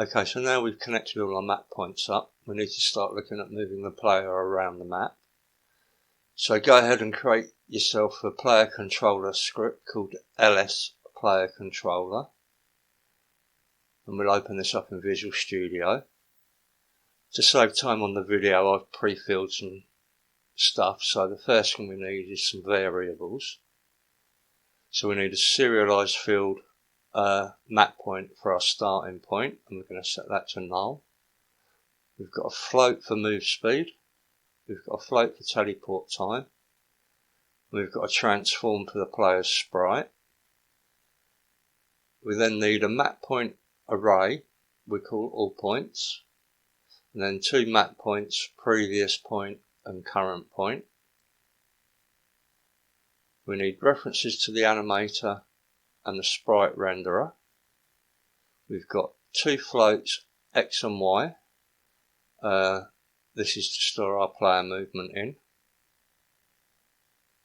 Okay, so now we've connected all our map points up, we need to start looking at moving the player around the map. So go ahead and create yourself a player controller script called ls player controller. And we'll open this up in Visual Studio. To save time on the video, I've pre-filled some stuff. So the first thing we need is some variables. So we need a serialized field map point for our starting point, and we're going to set that to null. We've got a float for move speed. We've got a float for teleport time. We've got a transform for the player's sprite. We then need a map point array we call all points, and then 2 map points, previous point and current point. We need references to the animator and the sprite renderer. We've got 2 floats X and Y. This is to store our player movement in.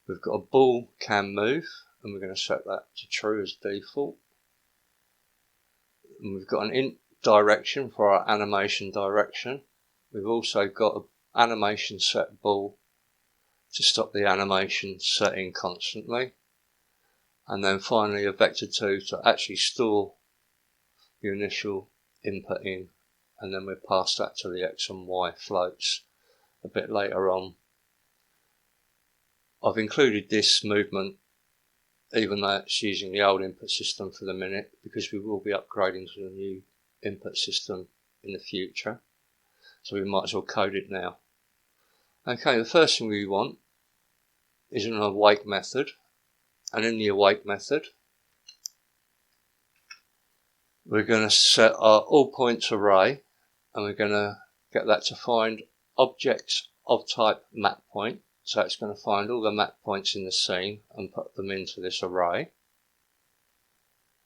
We've got a ball can move, and we're going to set that to true as default. And we've got an int direction for our animation direction. We've also got an animation set ball to stop the animation setting constantly. And then finally a vector2 to actually store the initial input in, and then we'll pass that to the X and Y floats a bit later on. I've included this movement even though it's using the old input system for the minute, because we will be upgrading to the new input system in the future, so we might as well code it now. Okay, the first thing we want is an awake method, and in the awake method we're going to set our all points array, and we're going to get that to find objects of type map point. So it's going to find all the map points in the scene and put them into this array.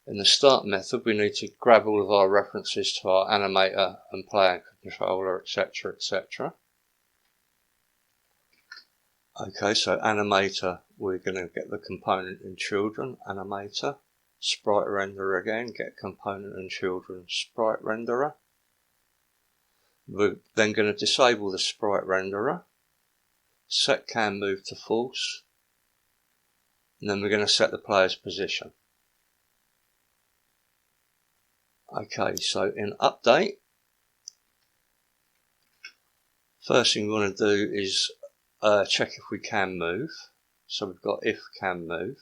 In the start method, we need to grab all of our references to our animator and player controller, etc, etc. Okay, so animator, we're going to get the component in children, animator. Sprite renderer again, get component and children, sprite renderer. We're then going to disable the sprite renderer. Set can move to false, and then we're going to set the player's position. Okay, so in update, first thing we want to do is check if we can move. So we've got if can move,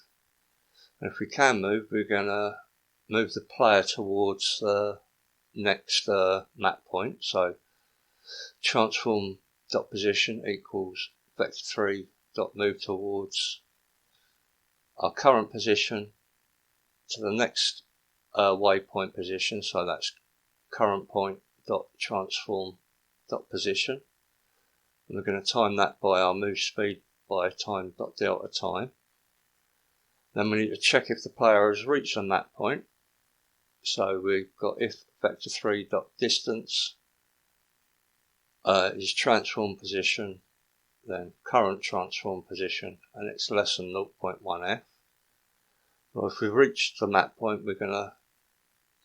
and if we can move, we're going to move the player towards the next map point. So transform.position equals vector3 dot move towards our current position to the next waypoint position, so that's current point dot transform dot position, and we're going to time that by our move speed by time dot delta time. Then we need to check if the player has reached on that point, so we've got if vector3 dot distance is transform position, then current transform position, and it's less than 0.1f. Well, if we've reached the map point, we're going to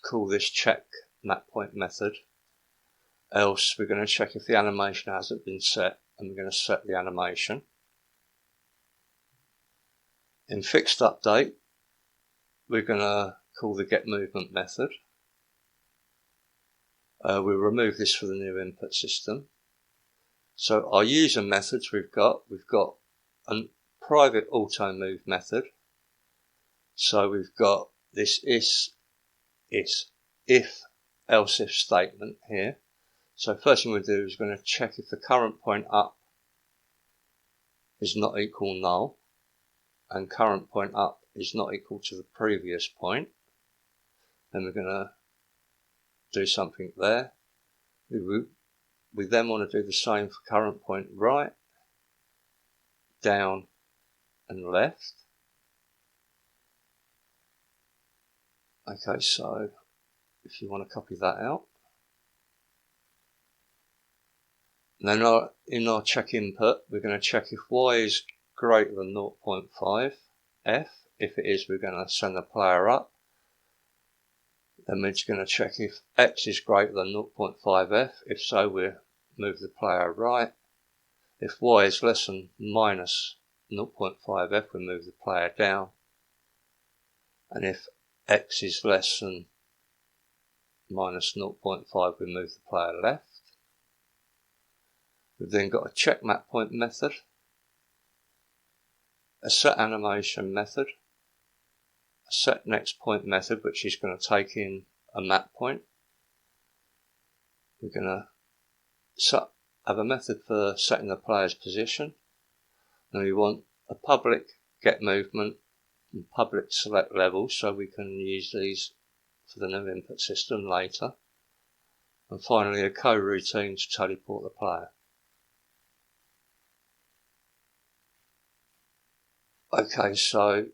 call this check map point method. Else we're going to check if the animation hasn't been set, and we're going to set the animation. In fixed update, we're going to call the get movement method. We'll remove this for the new input system. So our user methods we've got a private auto move method. So we've got this if else if statement here. So first thing we'll do is we're going to check if the current point up is not equal null, and current point up is not equal to the previous point. Then we're going to do something there. We then want to do the same for current point right, down and left. Okay, so if you want to copy that out. And then in our check input, we're going to check if y is greater than 0.5 f. If it is, we're going to send the player up. Then we're just going to check if x is greater than 0.5f. If so, we'll move the player right. If y is less than minus 0.5f, we move the player down. And if x is less than minus 0.5, we move the player left. We've then got a check map point method, a set animation method, a set next point method, which is going to take in a map point. We're going to have a method for setting the player's position, and we want a public get movement and public select level, so we can use these for the new input system later. And finally a coroutine to teleport the player. Okay, so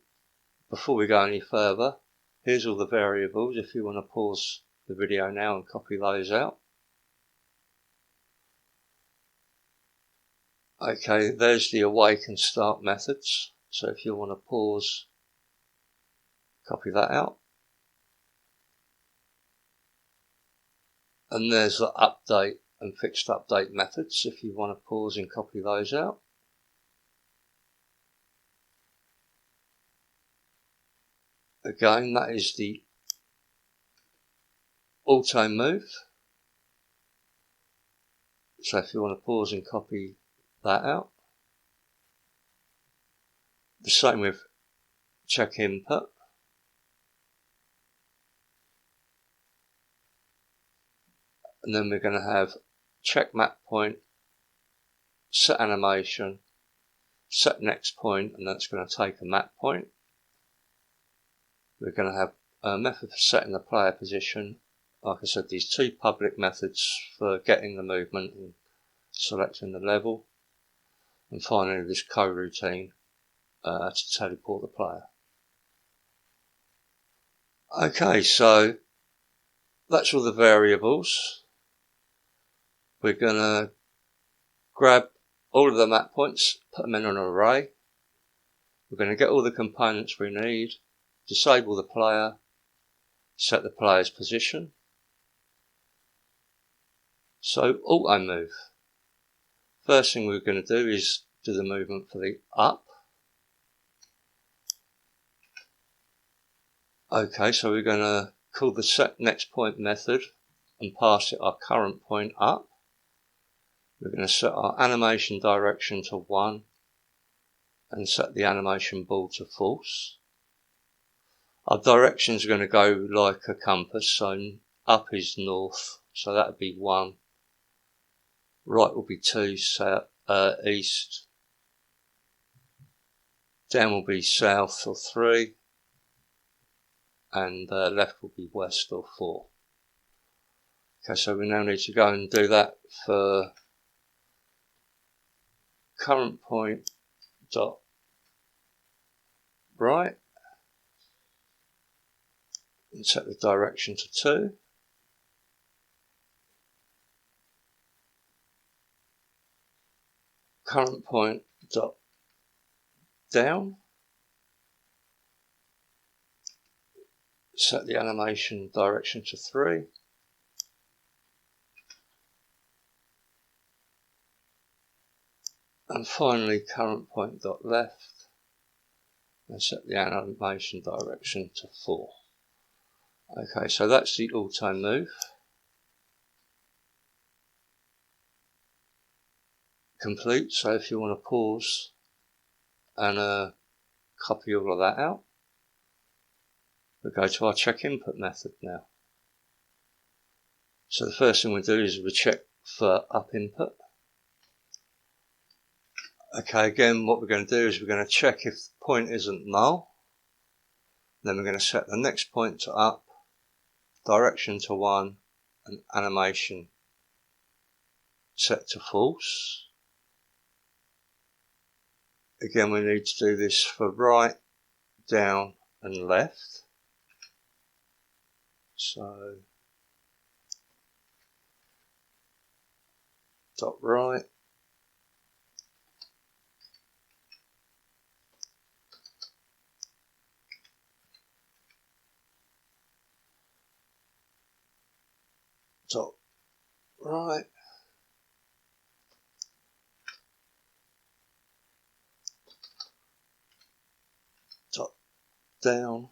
before we go any further, here's all the variables if you want to pause the video now and copy those out. Okay, there's the awake and start methods. So if you want to pause, copy that out. And there's the update and fixed update methods if you want to pause and copy those out. Again, that is the auto move. So if you want to pause and copy that out. The same with check input. And then we're going to have check map point, set animation, set next point, and that's going to take a map point. We're going to have a method for setting the player position. Like I said, these two public methods for getting the movement and selecting the level. And finally this coroutine to teleport the player. Okay, so that's all the variables. We're going to grab all of the map points, put them in an array. We're going to get all the components we need, disable the player, set the player's position. So auto move. First thing we're going to do is do the movement for the up. Okay, so we're going to call the set next point method and pass it our current point up. We're going to set our animation direction to 1 and set the animation ball to false. Our directions are going to go like a compass, so up is north, so that would be 1. Right will be 2, east. Down will be south or 3. And left will be west or 4. Okay, so we now need to go and do that for current point dot right and set the direction to 2. Current point dot down, set the animation direction to 3. And finally current point dot left and set the animation direction to 4. Okay, so that's the auto move. Complete. So if you want to pause and copy all of that out, we'll go to our check input method now. So the first thing we do is we check for up input. Okay, again what we're going to do is we're going to check if the point isn't null. Then we're going to set the next point to up, direction to 1 and animation set to false. Again we need to do this for right, down and left. So dot right, top right, top down,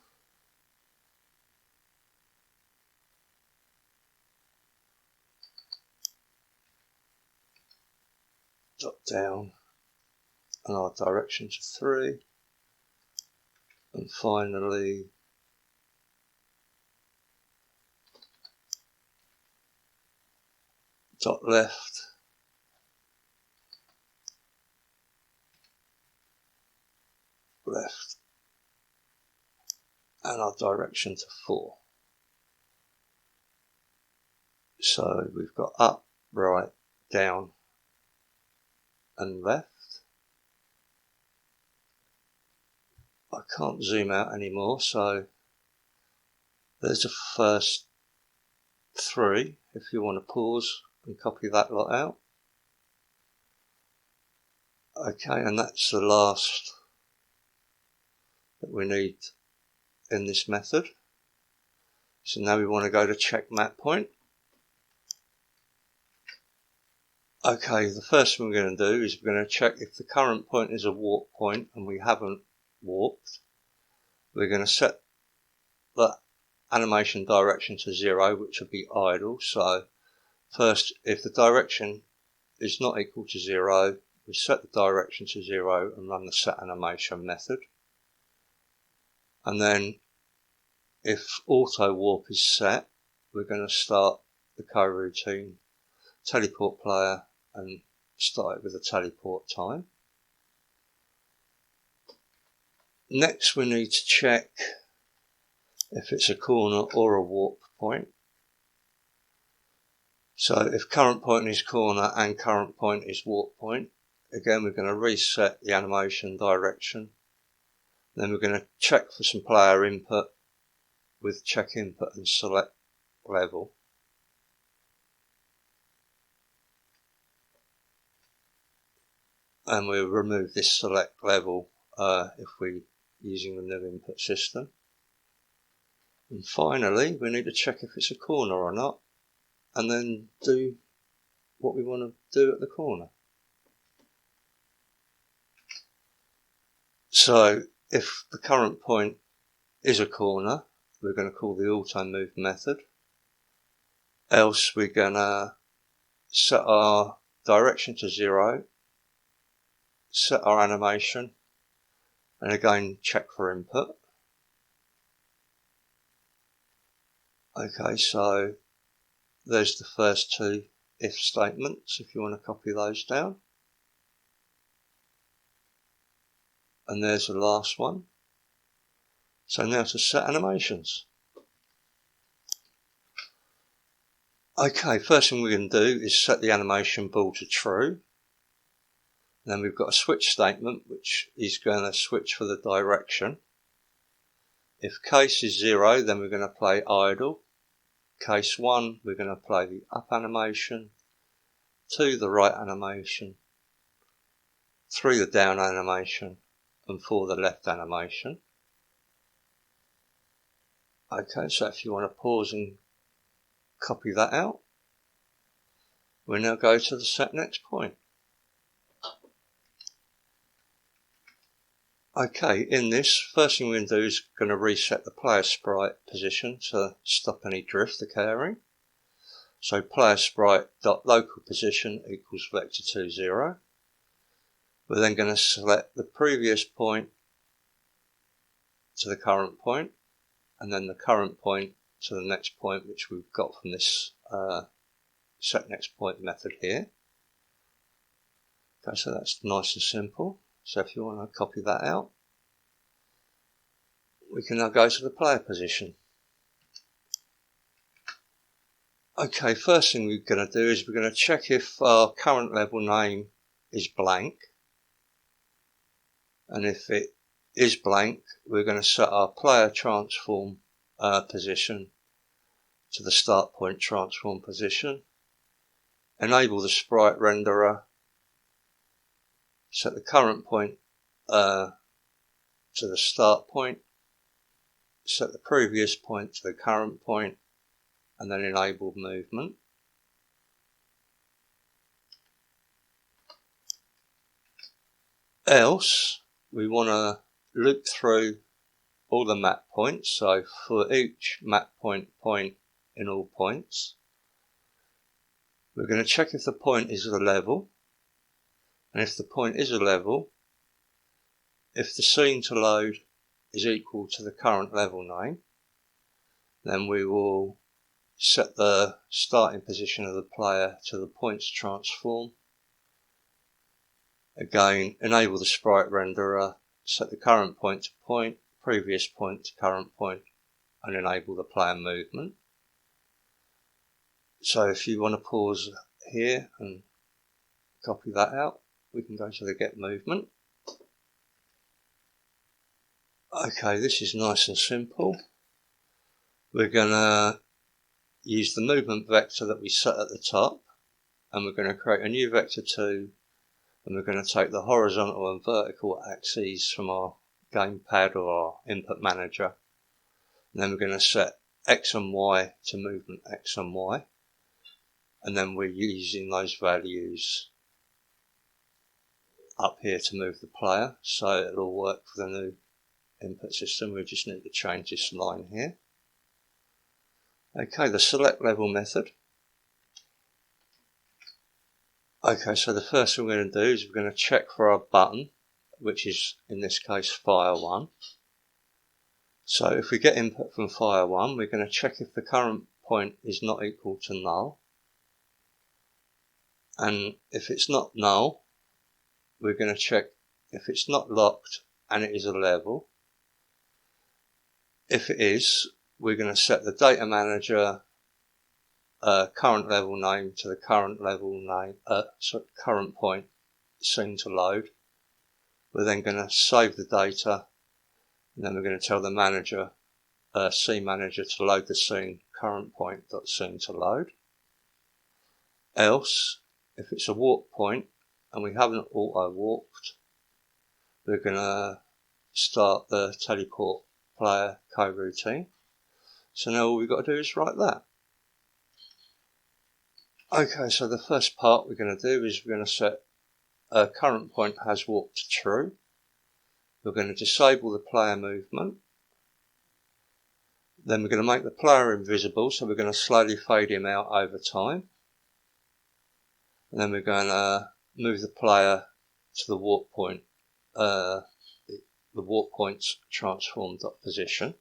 top down, and our direction to 3, and finally dot left, left, and our direction to 4. So we've got up, right, down, and left. I can't zoom out anymore, so there's the first 3 if you want to pause and copy that lot out. Okay, and that's the last that we need in this method. So now we want to go to check map point. Okay, the first thing we're going to do is we're going to check if the current point is a warp point and we haven't warped. We're going to set the animation direction to 0, which will be idle. So first, if the direction is not equal to 0, we set the direction to 0 and run the set animation method. And then if auto warp is set, we're going to start the coroutine teleport player and start it with the teleport time. Next we need to check if it's a corner or a warp point. So if current point is corner and current point is warp point, again we're going to reset the animation direction. Then we're going to check for some player input with check input and select level. And we'll remove this select level if we're using the new input system. And finally, we need to check if it's a corner or not, and then do what we want to do at the corner. So if the current point is a corner, we're going to call the auto move method. Else we're going to set our direction to 0, set our animation, and again check for input. Okay, so there's the first 2 if statements if you want to copy those down. And there's the last one. So now to set animations. Okay, first thing we're going to do is set the animation ball to true. Then we've got a switch statement which is going to switch for the direction. If case is 0, then we're going to play idle. Case 1, we're going to play the up animation, 2 the right animation, 3 the down animation, and 4 the left animation. Okay, so if you want to pause and copy that out, we'll now go to the set next point. Okay, in this, first thing we're going to do is going to reset the player sprite position to stop any drift occurring. So player sprite dot local position equals vector20. We're then going to select the previous point to the current point, and then the current point to the next point, which we've got from this set next point method here. Okay, so that's nice and simple. So if you want to copy that out, we can now go to the player position. Okay, first thing we're going to do is we're going to check if our current level name is blank. And if it is blank, we're going to set our player transform position to the start point transform position. Enable the sprite renderer. Set the current point to the start point. Set the previous point to the current point, and then enable movement. Else, we want to loop through all the map points. So for each map point in all points, we're going to check if the point is a level. And if the point is a level, if the scene to load is equal to the current level name, then we will set the starting position of the player to the points transform. Again, enable the sprite renderer, set the current point to point, previous point to current point, and enable the player movement. So if you want to pause here and copy that out, we can go to the get movement. Okay, this is nice and simple. We're going to use the movement vector that we set at the top, and we're going to create a new vector 2, and we're going to take the horizontal and vertical axes from our gamepad or our input manager, and then we're going to set X and Y to movement X and Y, and then we're using those values up here to move the player, so it'll all work for the new input system. We just need to change this line here. Okay, the select level method. Okay, so the first thing we're going to do is we're going to check for our button, which is in this case fire 1. So if we get input from fire 1, we're going to check if the current point is not equal to null. And if it's not null, we're going to check if it's not locked and it is a level. If it is, we're going to set the data manager current level name to the current level name, current point scene to load. We're then going to save the data, and then we're going to tell the manager, scene manager, to load the scene current point dot scene to load. Else, if it's a warp point and we haven't auto warped, we're going to start the teleport player coroutine. So now all we've got to do is write that. Okay, so the first part we're going to do is we're going to set current point has warped to true. We're going to disable the player movement. Then we're going to make the player invisible, so we're going to slowly fade him out over time. And then we're going to move the player to the warp point, the warp point's transform dot position.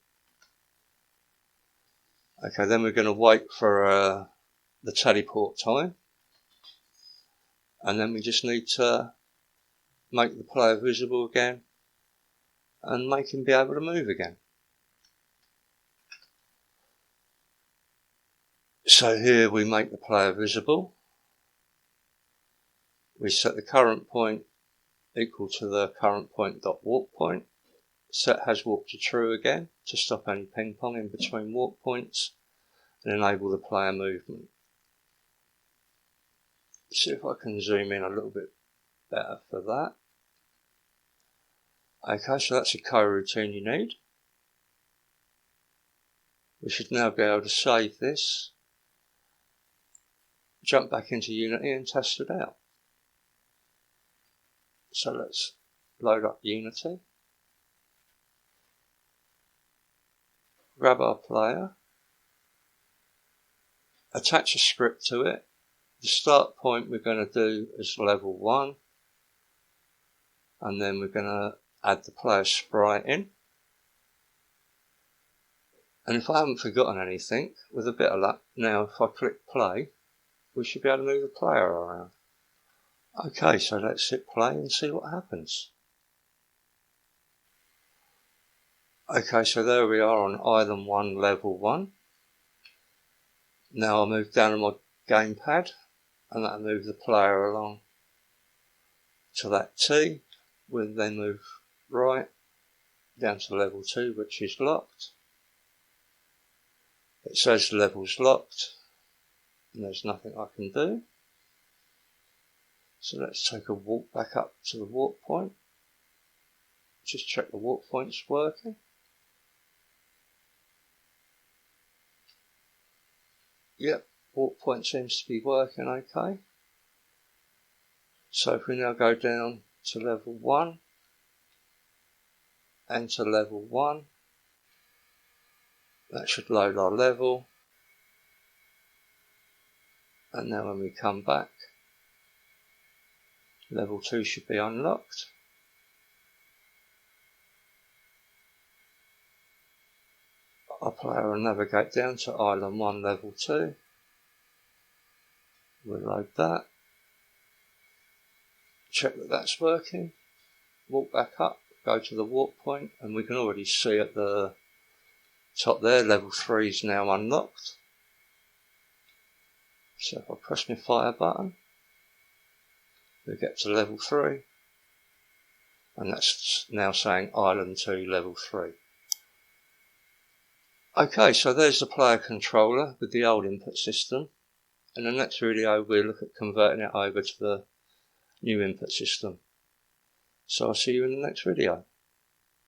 Okay, then we're going to wait for the teleport time, and then we just need to make the player visible again and make him be able to move again. So here we make the player visible. We set the current point equal to the current point dot warp point. Set has warp to true again to stop any ping pong in between warp points and enable the player movement. See if I can zoom in a little bit better for that. Okay, so that's a coroutine you need. We should now be able to save this, jump back into Unity and test it out. So let's load up Unity, grab our player, attach a script to it. The start point we're going to do is level 1, and then we're going to add the player sprite in. And if I haven't forgotten anything, with a bit of luck, now if I click play, we should be able to move the player around. Okay, so let's hit play and see what happens. Okay, so there we are on Island 1, Level 1. Now I'll move down on my gamepad, and that'll move the player along to that T. We'll then move right down to Level 2, which is locked. It says the level's locked, and there's nothing I can do. So let's take a walk back up to the warp point. Just check the warp point's working. Yep, warp point seems to be working okay. So if we now go down to level 1, enter level 1. That should load our level. And now when we come back, level 2 should be unlocked. Our player will navigate down to Island 1 level 2. We'll load that. Check that that's working. Walk back up, go to the warp point, and we can already see at the top there, level 3 is now unlocked. So if I press my fire button, we get to level 3, and that's now saying Island 2 level 3. Okay, so there's the player controller with the old input system. In the next video we'll look at converting it over to the new input system. So I'll see you in the next video.